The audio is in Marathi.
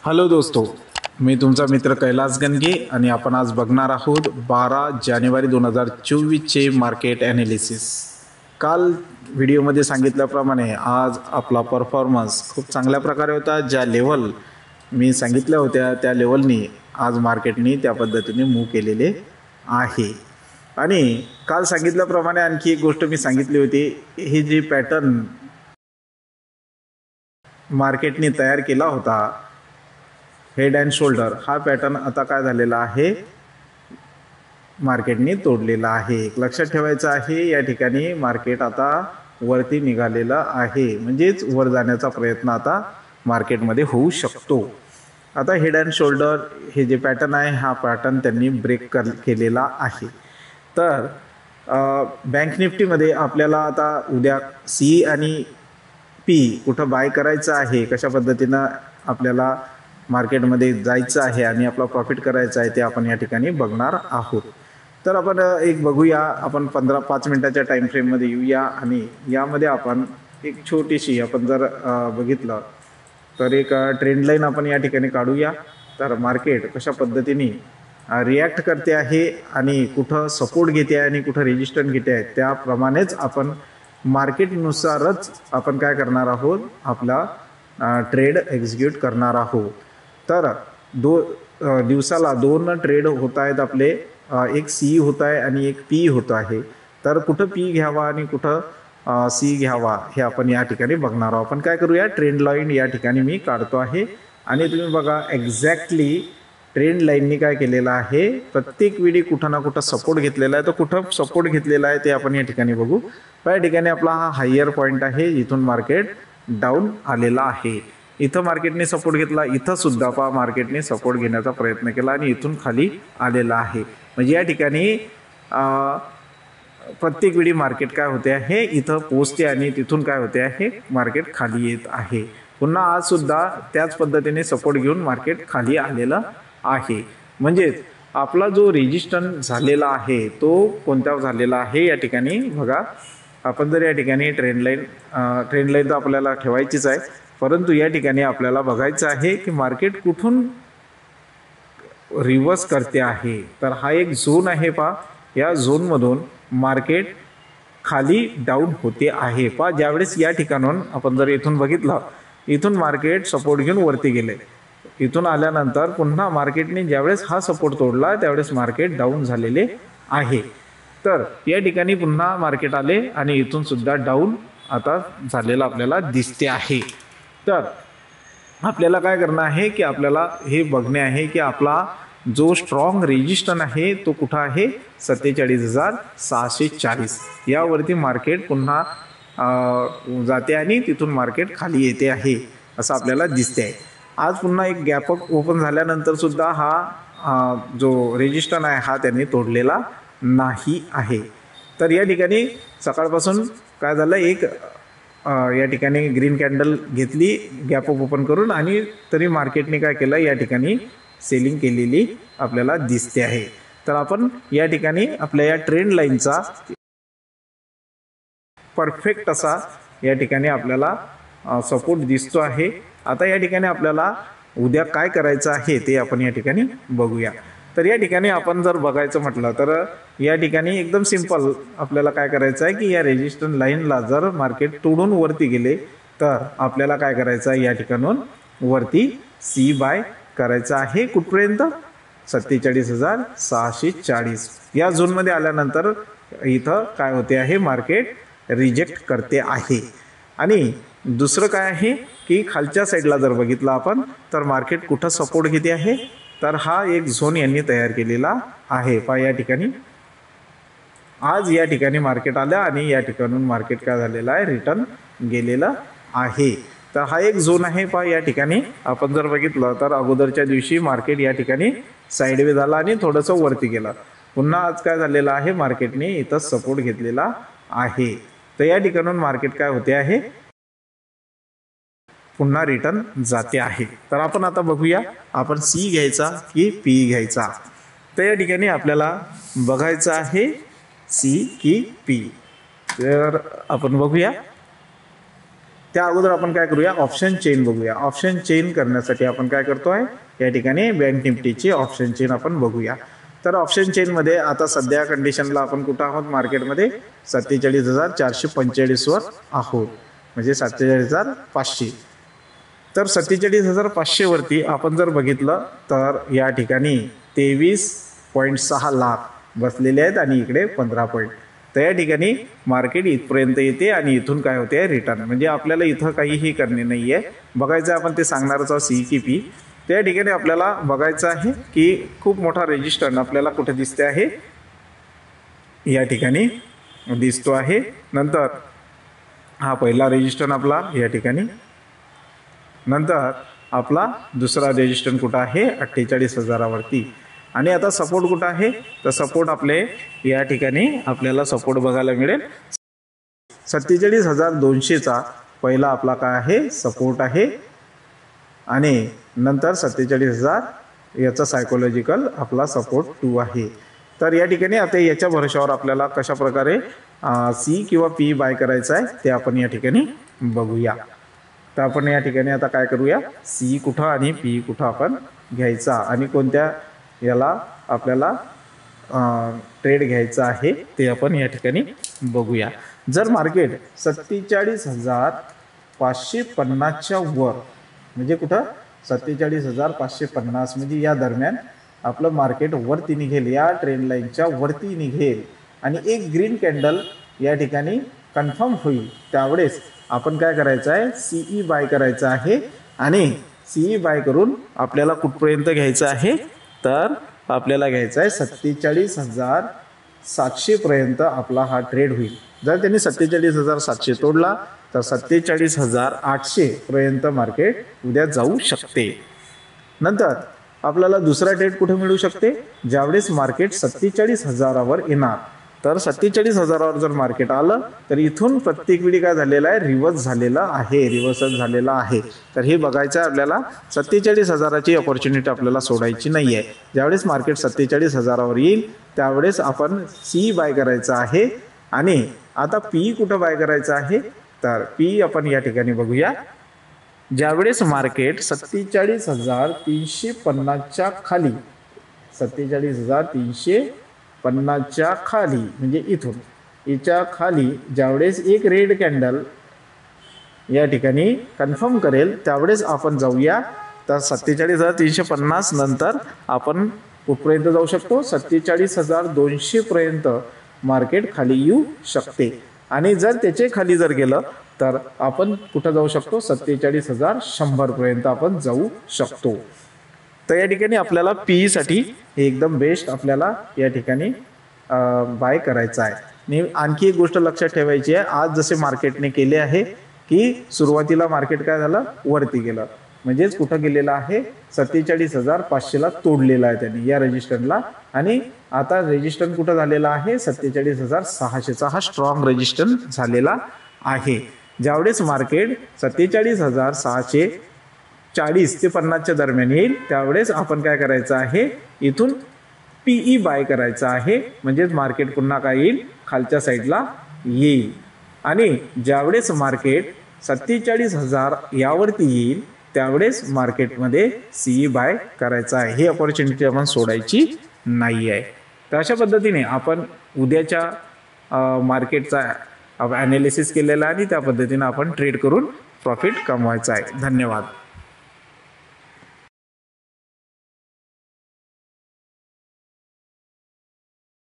हॅलो दोस्तो, मी तुमचा मित्र कैलास गणगे आणि आपण आज बघणार आहोत 12 जानेवारी 2024चे मार्केट ॲनालिसिस। काल व्हिडिओमध्ये सांगितल्याप्रमाणे आज आपला परफॉर्मन्स खूप चांगल्या प्रकारे होता। ज्या लेवल मी सांगितल्या होत्या त्या लेवलनी आज मार्केटने त्या पद्धतीने मूव्ह केलेले आहे। आणि काल सांगितल्याप्रमाणे आणखी एक गोष्ट मी सांगितली होती, हे जे पॅटर्न मार्केटने तयार केला होता हेड अँड शोल्डर, हा पॅटर्न आता काय झालेला आहे, मार्केटने तोडलेला आहे। एक लक्षात ठेवायचं आहे, या ठिकाणी मार्केट आता वरती निघालेला आहे, म्हणजेच वर जाण्याचा प्रयत्न आता मार्केटमध्ये होऊ शकतो। आता हेड अँड शोल्डर हे जे पॅटर्न आहे, हा पॅटर्न त्यांनी ब्रेक केलेला आहे। तर बँक निफ्टीमध्ये आपल्याला आता उद्या सी आणि पी कुठं बाय करायचं आहे, कशा पद्धतीनं आपल्याला मार्केटमध्ये जायचं आहे आणि आपला प्रॉफिट करायचा आहे ते आपण या ठिकाणी बघणार आहोत। तर आपण एक बघूया, आपण 15-5 मिनिटाच्या टाइम फ्रेममध्ये येऊया आणि यामध्ये आपण एक छोटीशी आपण जर बघितलं तर एक ट्रेंड लाईन आपण या ठिकाणी काढूया। तर मार्केट कशा पद्धतीने रिॲक्ट करते आहे आणि कुठं सपोर्ट घेते आहे आणि कुठं रेजिस्टन्स घेते आहे, त्याप्रमाणेच आपण मार्केटनुसारच आपण काय करणार आहोत, आपला ट्रेड एक्झिक्यूट करणार आहोत। तर दिवसाला 2 ट्रेड होत आहेत आपले, एक सी होत आहे आणि एक पी होत आहे। तर कुठं पी घ्यावा आणि कुठं सी घ्यावा हे आपण या ठिकाणी बघणार आहोत। आपण काय करूया, ट्रेंड लाईन या ठिकाणी मी काढतो आहे आणि तुम्ही बघा एक्झॅक्टली ट्रेंड लाईननी काय केलेलं आहे, प्रत्येक वेळी कुठं ना कुठं सपोर्ट घेतलेला आहे। तर कुठं सपोर्ट घेतलेला आहे ते आपण या ठिकाणी बघू। या ठिकाणी आपला हा हायर पॉईंट आहे, इथून मार्केट डाऊन आलेला आहे। इथं मार्केटने सपोर्ट घेतला, इथं सुद्धा पहा मार्केटने सपोर्ट घेण्याचा प्रयत्न केला आणि इथून खाली आलेला आहे। म्हणजे या ठिकाणी प्रत्येक वेळी मार्केट काय होते आहे, इथं पोहोचते आणि तिथून काय होते आहे, मार्केट खाली येत आहे। पुन्हा आज सुद्धा त्याच पद्धतीने सपोर्ट घेऊन मार्केट खाली आलेलं आहे। म्हणजे आपला जो रेजिस्टन्स झालेला आहे तो कोणत्या झालेला आहे, या ठिकाणी बघा। आपण जर या ठिकाणी ट्रेंड लाईन तर आपल्याला ठेवायचीच आहे, परंतु या ठिकाणी आपल्याला बघायचं आहे की मार्केट कुठून रिव्हर्स करते आहे। तर हा एक झोन आहे पहा, या झोनमधून मार्केट खाली डाऊन होते आहे पहा। ज्यावेळेस या ठिकाणून आपण जर इथून बघितलं, इथून मार्केट सपोर्ट घेऊन वरती गेले, इथून आल्यानंतर पुन्हा मार्केटने ज्यावेळेस हा सपोर्ट तोडला त्यावेळेस मार्केट डाऊन झालेले आहे। तर या ठिकाणी पुन्हा मार्केट आले आणि इथून सुद्धा डाऊन आता झालेला आपल्याला दिसते आहे। तर आपल्याला काय करणं आहे की आपल्याला हे बघणे आहे की आपला जो स्ट्रॉंग रेजिस्टन्स आहे तो कुठं आहे, 47,640 यावरती मार्केट पुन्हा जाते आणि तिथून मार्केट खाली येते आहे असं आपल्याला दिसते आहे। आज पुन्हा एक गॅप अप ओपन झाल्यानंतर सुद्धा हा जो रेजिस्टन्स आहे हा त्यांनी तोडलेला नाही आहे। तर या ठिकाणी सकाळपासून काय झालं, एक या ठिकाणी ग्रीन कॅन्डल घेतली गॅप अप ओपन करून आणि तरी मार्केटने काय केलं, या ठिकाणी सेलिंग केलेली आपल्याला दिसते आहे। तर आपण या ठिकाणी आपल्या या ट्रेंड लाईनचा परफेक्ट असा या ठिकाणी आपल्याला सपोर्ट दिसतो आहे। आता या ठिकाणी आपल्याला उद्या काय करायचं आहे ते आपण या ठिकाणी बघूया। तर या ठिकाणी आपण जर बघायचं म्हटलं तर या ठिकाणी एकदम सिंपल आपल्याला काय करायचं आहे की या रेजिस्टन्स लाईनला जर मार्केट तोडून वरती गेले तर आपल्याला काय करायचं आहे, या ठिकाणून वरती सी बाय करायचं आहे। कुठपर्यंत, 47,640 या झोनमध्ये आल्यानंतर इथं काय होते आहे, मार्केट रिजेक्ट करते आहे। आणि दुसरं काय आहे की खालच्या साईडला जर बघितलं आपण तर मार्केट कुठं सपोर्ट घेते आहे, तर हा एक झोन यांनी तयार केलेला आहे पहा। या ठिकाणी आज या ठिकाणी मार्केट आलं आणि या ठिकाणून मार्केट काय झालेलं आहे, रिटर्न गेलेलं आहे। तर हा एक झोन आहे पहा। या ठिकाणी आपण जर बघितलं तर अगोदरच्या दिवशी मार्केट या ठिकाणी साईडवे झाला आणि थोडंसं वरती गेला, पुन्हा आज काय झालेलं आहे, मार्केटने इथं सपोर्ट घेतलेला आहे। तर या ठिकाणून मार्केट काय होते आहे, पुन्हा रिटर्न जाते आहे। तर आपण आता बघूया आपण सी घ्यायचा की पी घ्यायचा। तर या ठिकाणी आपल्याला बघायचं आहे सी की पी। तर आपण बघूया, त्या अगोदर आपण काय करूया, ऑप्शन चेन बघूया. ऑप्शन चेन करण्यासाठी आपण काय करतोय, या ठिकाणी बँक निफ्टीची ऑप्शन चेन आपण बघूया. तर ऑप्शन चेनमध्ये आता सध्या कंडिशनला आपण कुठं आहोत, मार्केटमध्ये 47,445 वर आहोत, म्हणजे 47,500. तर 47,500 वरती आपण जर बघितलं तर या ठिकाणी 23.6 लाख बसलेले आहेत आणि इकडे 15 पॉईंट. तर या ठिकाणी मार्केट इथपर्यंत येते आणि इथून काय होते, रिटर्न. म्हणजे आपल्याला इथं काहीही करणे नाही आहे, बघायचं आपण ते सांगणारच आहोत सी की पी. त्या ठिकाणी आपल्याला बघायचं आहे की खूप मोठा रेजिस्टन्स आपल्याला कुठे दिसते आहे, या ठिकाणी दिसतो आहे. नंतर हा पहिला रेजिस्टन्स आपला या ठिकाणी, नंतर आपला दुसरा रेजिस्टन्स कुठं आहे 48,000 वरती. आणि आता सपोर्ट कुठं आहे, तर सपोर्ट आपले या ठिकाणी आपल्याला सपोर्ट बघायला मिळेल 47,200चा पहिला आपला काय आहे, सपोर्ट आहे. आणि नंतर 47,000 याचा सायकोलॉजिकल आपला सपोर्ट 2 आहे. तर या ठिकाणी आता याच्या भरोशावर आपल्याला कशा प्रकारे सी किंवा पी बाय करायचं आहे ते आपण या ठिकाणी बघूया. तर आपण या ठिकाणी आता काय करूया, सी कुठं आणि पी कुठं आपण घ्यायचा आणि कोणत्या याला आपल्याला ट्रेड घ्यायचा आहे ते आपण या ठिकाणी बघूया. जर मार्केट 47,550च्या वर, म्हणजे कुठं 47,550 म्हणजे या दरम्यान आपलं मार्केट वरती निघेल, या ट्रेंड लाईनच्या वरती निघेल आणि एक ग्रीन कॅन्डल या ठिकाणी कन्फर्म होईल, त्यावेळेस आपण काय करायचं आहे, सीई बाय करायचं आहे. आणि सीई बाय करून आपल्याला कुठपर्यंत घ्यायचं आहे, तर आपल्याला घ्यायचा आहे 47,700 पर्यंत आपला हा ट्रेड होईल. जर त्यांनी 47,700 तोडला तर 47,800 पर्यंत मार्केट उद्या जाऊ शकते. नंतर आपल्याला दुसरा ट्रेड कुठे मिळू शकते, ज्यावेळेस मार्केट 47,000वर येणार. तर 47,000वर जर मार्केट आलं तर इथून प्रत्येक वेळी काय झालेलं आहे, रिव्हर्स झालेलं आहे, रिव्हर्सल झालेला आहे. तर हे बघायचं आहे आपल्याला, 47,000ची अपॉर्च्युनिटी आपल्याला सोडायची नाही आहे. ज्यावेळेस मार्केट 47,000वर येईल त्यावेळेस आपण सी बाय करायचं आहे. आणि आता पी कुठं बाय करायचं आहे, तर पी आपण या ठिकाणी बघूया. ज्यावेळेस मार्केट 47,350च्या खाली, 47,350च्या खाली म्हणजे इथून याच्या खाली ज्यावेळेस एक रेड कॅन्डल या ठिकाणी कन्फर्म करेल त्यावेळेस आपण जाऊया. तर 47,350 नंतर आपण कुठपर्यंत जाऊ शकतो, 47,200 पर्यंत मार्केट खाली येऊ शकते. आणि जर त्याचे खाली जर गेलं तर आपण कुठं जाऊ शकतो, 47,100 पर्यंत आपण जाऊ शकतो. तर या ठिकाणी आपल्याला पी साठी एकदम बेस्ट आपल्याला या ठिकाणी बाय करायचं आहे. आणि आणखी एक गोष्ट लक्षात ठेवायची आहे, आज जसे मार्केटने केले आहे की सुरुवातीला मार्केट काय झालं, वरती गेलं, म्हणजेच कुठं गेलेलं आहे, 47,500ला तोडलेला आहे त्यांनी या रेजिस्टन्सला. आणि आता रेजिस्टन्स कुठं झालेला आहे, 47,600चा हा स्ट्रॉंग रेजिस्टन्स झालेला आहे. ज्यावेळेस मार्केट 47,640 ते 50च्या दरम्यान येईल त्यावेळेस आपण काय करायचं आहे, इथून पीई बाय करायचं आहे. म्हणजेच मार्केट पुन्हा काय येईल, खालच्या साईडला येईल. आणि ज्यावेळेस मार्केट 47,000 यावरती येईल त्यावेळेस मार्केटमध्ये सीई बाय करायचं आहे. ही अपॉर्च्युनिटी आपण सोडायची नाही आहे. तर अशा पद्धतीने आपण उद्याच्या मार्केटचा ॲनालिसिस केलेला आणि त्या पद्धतीने आपण ट्रेड करून प्रॉफिट कमवायचा आहे. धन्यवाद.